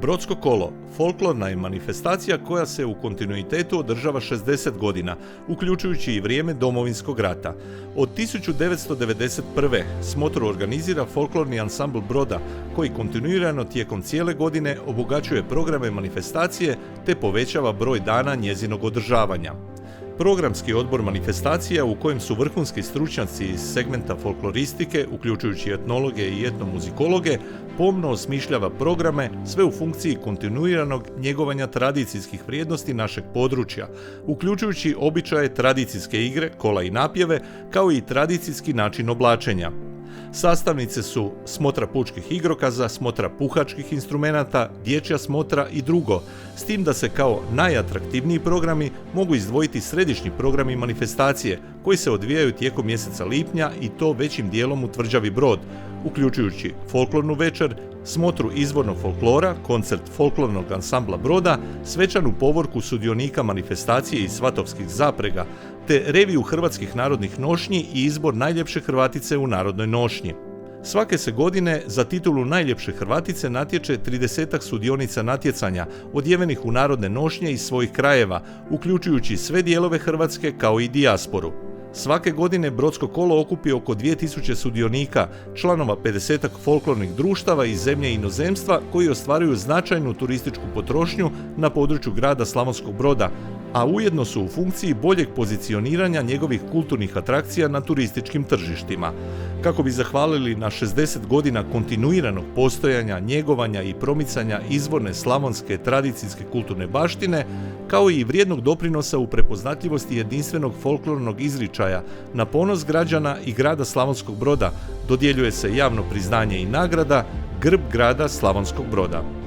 Brodsko kolo folklorna je manifestacija koja se u kontinuitetu održava 60 godina, uključujući i vrijeme Domovinskog rata. Od 1991. smotru organizira folklorni ansambl Broda, koji kontinuirano tijekom cijele godine obogaćuje programe manifestacije te povećava broj dana njezinog održavanja. Programski odbor manifestacija, u kojem su vrhunski stručnjaci iz segmenta folkloristike, uključujući etnologe i etnomuzikologe, pomno osmišljava programe, sve u funkciji kontinuiranog njegovanja tradicijskih vrijednosti našeg područja, uključujući običaje tradicijske igre, kola i napjeve, kao i tradicijski način oblačenja. Sastavnice su smotra pučkih igrokaza, smotra puhačkih instrumenata, dječja smotra i drugo, s tim da se kao najatraktivniji programi mogu izdvojiti središnji programi manifestacije, koji se odvijaju tijekom mjeseca lipnja i to većim dijelom u tvrđavi Brod, uključujući folklornu večer, smotru izvornog folklora, koncert folklornog ansambla Broda, svečanu povorku sudionika manifestacije iz svatovskih zaprega, te reviju hrvatskih narodnih nošnji i izbor najljepše Hrvatice u narodnoj nošnji. Svake se godine za titulu najljepše Hrvatice natječe 30-ak sudionica natjecanja, odjevenih u narodne nošnje iz svojih krajeva, uključujući sve dijelove Hrvatske kao i dijasporu. Svake godine Brodsko kolo okupi oko 2000 sudionika, članova 50-ak folklornih društava iz zemlje i inozemstva koji ostvaruju značajnu turističku potrošnju na području grada Slavonskog Broda, a ujedno su u funkciji boljeg pozicioniranja njegovih kulturnih atrakcija na turističkim tržištima. Kako bi zahvalili na 60 godina kontinuiranog postojanja, njegovanja i promicanja izvorne slavonske tradicijske kulturne baštine, kao i vrijednog doprinosa u prepoznatljivosti jedinstvenog folklornog izričaja na ponos građana i grada Slavonskog Broda, dodjeljuje se javno priznanje i nagrada Grb grada Slavonskog Broda.